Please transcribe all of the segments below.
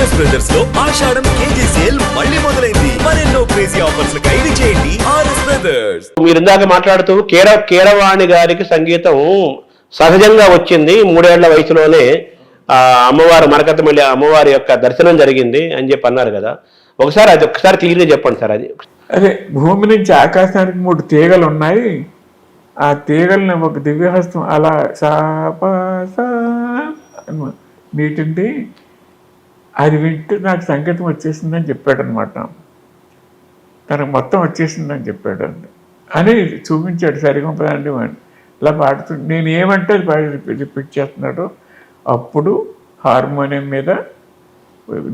RS brothers లో ఆషాఢం KG sale మళ్ళీ మొదలైంది. మరెన్నో క్రేజీ ఆఫర్స్ ఖైదు చేయండి ఆర్ఎస్ బ్రదర్స్. మీరు ఇందాక మాట్లాడుతూ కీరవాణి గారికి సంగీతం సహజంగా వచ్చింది. 3 ఏళ్ల వయసులోనే అమ్మవారు మరకతమల్లి అమ్మవారి యొక్క దర్శనం జరిగింది అని చెప్పి అన్నారు కదా. ఒకసారి క్లియర్గా చెప్పండి సార్. అదే భూమి నుంచి ఆకాశానికి 3 తీగలు ఉన్నాయి. ఆ తీగల్ని ఒక దివ్యహస్తం అలా నీటింది. అది వింటూ నాకు సంగీతం వచ్చేసిందని చెప్పాడు అనమాట. తనకు మొత్తం వచ్చేసిందని చెప్పాడు అని చూపించాడు. సరిగొంపదండి వాడిని ఇలా పాడుతూ నేను ఏమంటే అది పాడి రిపీట్ చేస్తున్నాడు. అప్పుడు హార్మోనియం మీద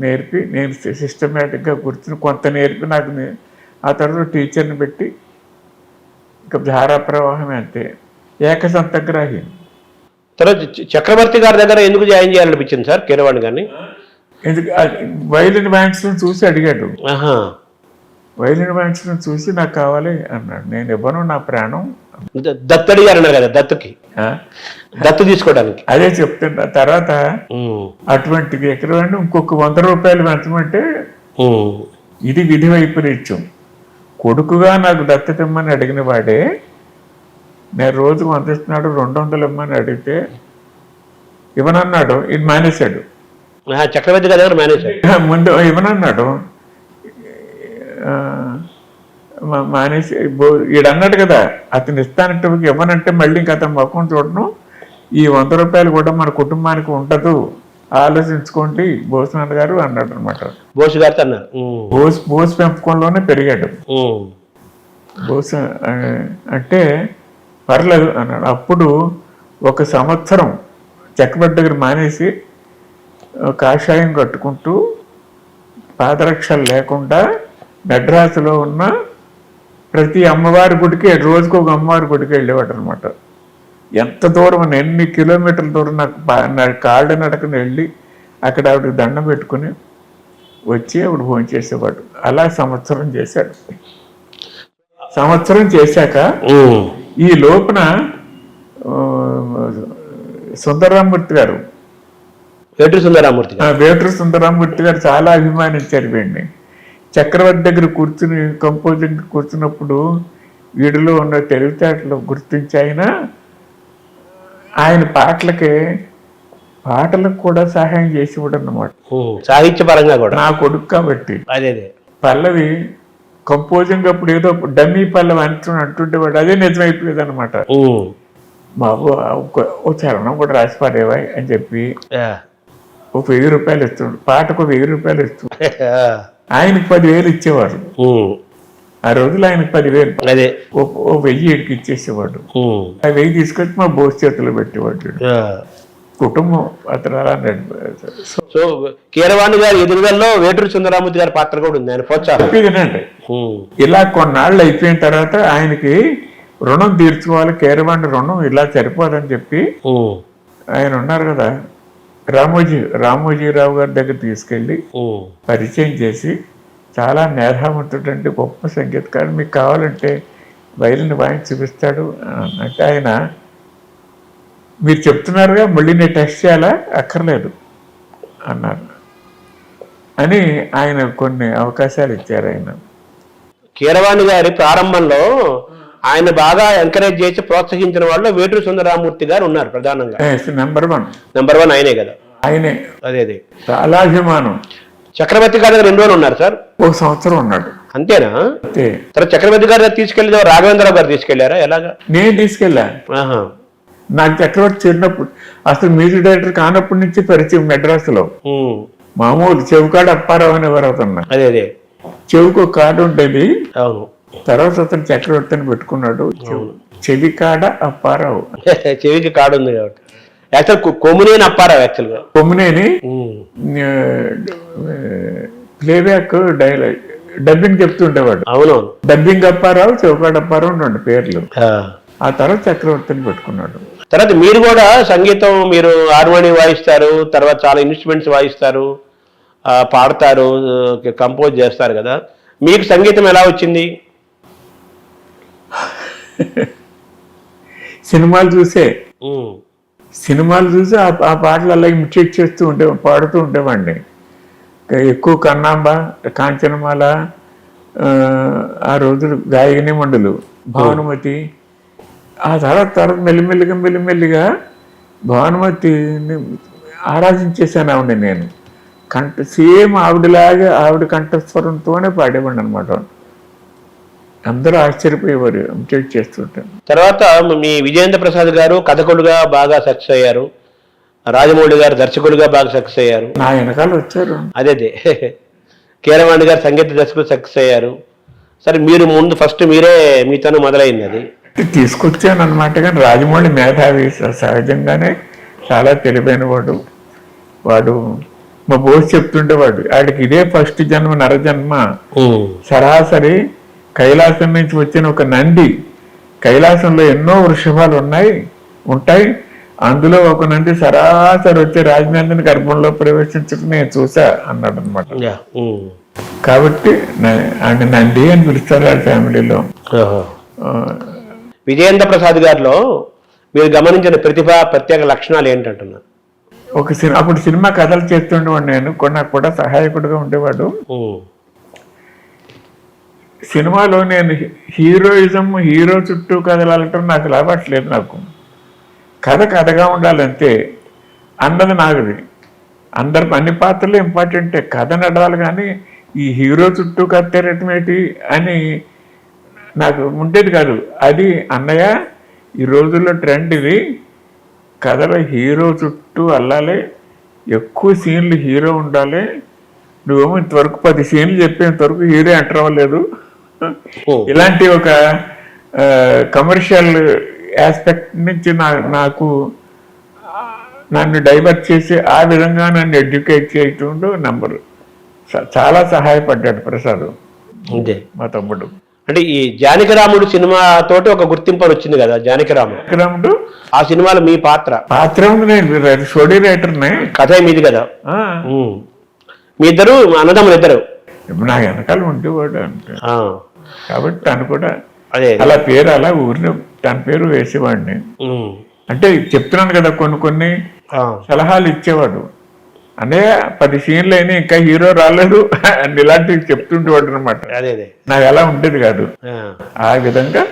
నేర్పి నేను సిస్టమేటిక్గా కూర్చుని కొంత నేర్పి నాకు ఆ తర్వాత టీచర్ని పెట్టి ఇంకా ధారా ప్రవాహమే అంతే. ఏకసంతగ్రాహి. తర్వాత చక్రవర్తి గారి దగ్గర ఎందుకు జాయిన్ చేయాలనిపించింది సార్ కీరవాణి గారిని? ఎందుకు వైలిన్ బ్యాండ్స్ని చూసి అడిగాడు. వైలిన్ బ్యాండ్స్ని చూసి నాకు కావాలి అన్నాడు. నేను ఇవ్వను, నా ప్రాణం. దత్తు అడిగారు అన్నారు కదా, దత్తు తీసుకోవడానికి. అదే చెప్తున్నా. తర్వాత అటువంటిది ఎక్కడ ఇంకొక 100 రూపాయలు పెంచమంటే ఇది విధి వైపరీత్యం. కొడుకుగా నాకు దత్తత ఇమ్మని అడిగిన వాడే నేను రోజుకు 100 ఇస్తున్నాడు, 200 ఇమ్మని అడిగితే ఇవ్వనన్నాడు. ఇది మానేశాడు. చక్రవర్తి గారి దగ్గర మానేశాడు. ముందు ఇవ్వనన్నాడు, మానేసి ఈడన్నాడు కదా అతను ఇస్తానంటే ఇవ్వనంటే మళ్ళీ ఇంకా అతను మొక్కం చూడను. ఈ 100 రూపాయలు కూడా మన కుటుంబానికి ఉండదు, ఆలోచించుకోండి బోసునాథ్ గారు అన్నాడు అనమాట. బోసు గారితో అన్నారు. బోసు పెంపకంలోనే పెరిగాడు. బోసు అంటే పర్లేదు అన్నాడు. అప్పుడు 1 సంవత్సరం చక్రవర్తి దగ్గర మానేసి కాషాయం కట్టుకుంటూ పాదరక్షలు లేకుండా మెడ్రాసులో ఉన్న ప్రతి అమ్మవారి గుడికి రోజుకు ఒక అమ్మవారి గుడికి వెళ్ళేవాడు అనమాట. ఎంత దూరం, ఎన్ని కిలోమీటర్ల దూరం నాకు కాళ్ళ నడకని వెళ్ళి అక్కడ ఆవిడకి దండం పెట్టుకుని వచ్చి ఆవిడ భోజనం చేసేవాడు. అలా సంవత్సరం చేశాడు. సంవత్సరం చేశాక ఈ లోపున సుందరరామూర్తి గారు, వేటూరు సుందరరామూర్తి గారు చాలా అభిమానించారు వీడిని. చక్రవర్తి దగ్గర కూర్చుని కంపోజింగ్ కూర్చున్నప్పుడు వీడిలో ఉన్న తెలివితేటలు గుర్తించి ఆయన పాటలకు కూడా సహాయం చేసేవాడు అన్నమాట. సాహిత్యపరంగా కూడా నా కొడుకు కాబట్టి. అదే పల్లవి కంపోజింగ్ అప్పుడు ఏదో డమ్మీ పల్లవి అంటుండేవాడు. అదే నిజమైపోయేది అనమాట. బాబు ఓ చరణం కూడా రాసి పాడేవా అని చెప్పి ఒక 1000 రూపాయలు ఇస్తుండు. పాటకు 1000 రూపాయలు ఇస్తుండు. ఆయనకు 10,000 ఇచ్చేవారు. ఆ రోజులు ఆయనకు 10,000, ఓ 1000 ఇచ్చేసేవాడు. ఆ 1000 తీసుకొచ్చి మా బోస్ చేతులు పెట్టేవాడు. కుటుంబం అతను అలా నడిపారు. సో కీరవాణి గారి ఎదురుగల్లో వేటూరు సుందరరామూర్తి గారి పాత్ర కూడా ఉంది. ఆయన ప్రోత్సాహండి. ఇలా కొన్నాళ్ళు అయిపోయిన తర్వాత ఆయనకి రుణం తీర్చుకోవాలి, కీరవాణి రుణం ఇలా సరిపోదని చెప్పి ఆయన ఉన్నారు కదా రామోజీరావు గారి దగ్గర తీసుకెళ్ళి పరిచయం చేసి, చాలా మేధావంతుడంటే గొప్ప సంగీతకారుడు, మీకు కావాలంటే వైలిన్ వాయించి చూపిస్తాడు అంటే ఆయన మీరు చెప్తున్నారుగా మళ్ళీ నేను టెస్ట్ చేయాలా, అక్కర్లేదు అన్నారు అని ఆయన కొన్ని అవకాశాలు ఇచ్చారు. ఆయన కీరవాణి గారి ప్రారంభంలో ఆయన బాగా ఎంకరేజ్ చేసి ప్రోత్సహించిన వాళ్ళు వేటూరు సుందరరామూర్తి గారు ఉన్నారు ప్రధానంగా. నెంబర్ వన్ ఆయనే కదా. ఆయనే. అదే చాలా అభిమానం. చక్రవర్తి గారి దగ్గర 2 రోజులు ఉన్నారు సార్. 1 సంవత్సరం ఉన్నాడు. అంతేనా? తర్వాత చక్రవర్తి గారి దగ్గర తీసుకెళ్ళి రాఘవేంద్రరావు గారు తీసుకెళ్లారా? ఎలాగా? నేను తీసుకెళ్ళా. నాకు చక్రవర్తి చేరినప్పుడు అసలు మ్యూజిక్ డైరెక్టర్ కానప్పటి నుంచి పరిచయం మెడ్రాసులో. మామూలు చెవికాడ అప్పారావు అనేవారు అవుతున్నా. అదే చెవికి ఒక కార్డు ఉండేది. అవును. తర్వాత అతను చక్రవర్తిని పెట్టుకున్నాడు. చెవికాడ అప్పారావు. చెవికి కార్డు ఉంది కాబట్టి యాక్చువల్ కొమ్మునేని అప్పారావు. యాక్చువల్గా కొమ్మునేని ప్లేబ్యాక్ డబ్బింగ్ చెప్తుండేవాడు. అవునవును. డబ్బింగ్ అప్పారావు, చెవికాడ అప్పారావు 2 పేర్లు. ఆ తర్వాత చక్రవర్తిని పెట్టుకున్నాడు. తర్వాత మీరు కూడా సంగీతం, మీరు హార్మోనియం వాయిస్తారు, తర్వాత చాలా ఇన్స్ట్రుమెంట్స్ వాయిస్తారు, పాడతారు, కంపోజ్ చేస్తారు కదా. మీకు సంగీతం ఎలా వచ్చింది? సినిమాలు చూసి ఆ పాటలు అలాగే ఇమిటేట్ చేస్తూ పాడుతూ ఉండేవాడిని. ఎక్కువ కన్నాంబ, కాంచనమాల, ఆ రోజులు గాయని మండలు, భానుమతి. ఆ తర్వాత మెల్లిమెల్లిగా భానుమతిని ఆరాధించేశాను ఆవిడ. నేను సేమ్ ఆవిడలాగా ఆవిడ కంఠస్వరంతోనే పాడేవాడిని అనమాట. అందరూ ఆశ్చర్యపోయేవారు ఎంటెక్ చేస్తుంటాను. తర్వాత మీ విజయేంద్ర ప్రసాద్ గారు కథకులుగా బాగా సక్సెస్ అయ్యారు, రాజమౌళి గారు దర్శకులుగా బాగా సక్సెస్ అయ్యారు. నా వెనకాల వచ్చారు. అదే కీరవాణి గారు సంగీత దర్శకులు సక్సెస్ అయ్యారు. సరే మీరు ముందు ఫస్ట్ మీరే మీతోనే మొదలైంది అది తీసుకొచ్చాను అనమాట. కానీ రాజమౌళి మేధావి, సహజంగానే చాలా తెలివైన వాడు. వాడు మా బోస్ చెప్తుండేవాడు, ఆడికి ఇదే ఫస్ట్ జన్మ నరజన్మ. సరాసరి కైలాసం నుంచి వచ్చిన ఒక నంది. కైలాసంలో ఎన్నో వృషభాలు ఉంటాయి. అందులో ఒక నంది సరాసరి వచ్చి రాజనందిని గర్భంలో ప్రవేశించడం నేను చూసా అన్నాడు అనమాట. కాబట్టి ఆయన నంది అని పిలుస్తారు ఆ ఫ్యామిలీలో. విజయేంద్ర ప్రసాద్ గారిలో మీరు గమనించిన ప్రత్యేక లక్షణాలు ఏంటంటున్నారు? అప్పుడు సినిమా కథలు చేస్తుండేవాడు నేను, నాకు కూడా సహాయకుడిగా ఉండేవాడు. సినిమాలో నేను హీరో చుట్టూ కథలాడటం నాకు లాభట్లేదు. నాకు కథగా ఉండాలంతే అన్నది నాది. అన్ని పాత్రలు ఇంపార్టెంటే, కథ నడవాలి. కానీ ఈ హీరో చుట్టూ కత్తెరటం ఏంటి అని నాకు ఉండేది కాదు. అది అన్నయ్య ఈ రోజుల్లో ట్రెండ్ ఇది, కథలో హీరో చుట్టూ అల్లాలి, ఎక్కువ సీన్లు హీరో ఉండాలి. నువ్వేమో ఇంతవరకు 10 సీన్లు చెప్పేంతవరకు హీరో ఎంటర్ అవ్వలేదు. ఇలాంటి ఒక కమర్షియల్ ఆస్పెక్ట్ నుంచి నన్ను డైవర్ట్ చేసి ఆ విధంగా నన్ను ఎడ్యుకేట్ చేయటంలో చాలా సహాయపడ్డాడు ప్రసాద్, మా తమ్ముడు. అంటే ఈ జానకిరాముడు సినిమా తోటి ఒక గుర్తింపు వచ్చింది కదా. జానకిరాముడు ఆ సినిమాలో మీ పాత్ర నేను స్టోరీ రైటర్నే, కథ మీది కదా. మీ ఇద్దరు అన్నదమ్ములు ఇద్దరు నా వెనకాల ఉండేవాడు అంటే. కాబట్టి తను కూడా అలా ఊరిని తన పేరు వేసేవాడిని. అంటే చెప్తున్నాను కదా, కొన్ని సలహాలు ఇచ్చేవాడు. అంటే 10 సీన్లు అయినా ఇంకా హీరో రాలేదు అని ఇలాంటివి చెప్తుంటేవాడు అనమాట. నాకు అలా ఉండేది కాదు. ఆ విధంగా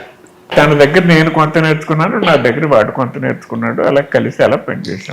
తన దగ్గర నేను కొంత నేర్చుకున్నాను, నా దగ్గర వాడు కొంత నేర్చుకున్నాడు. అలా కలిసి అలా పనిచేసాం.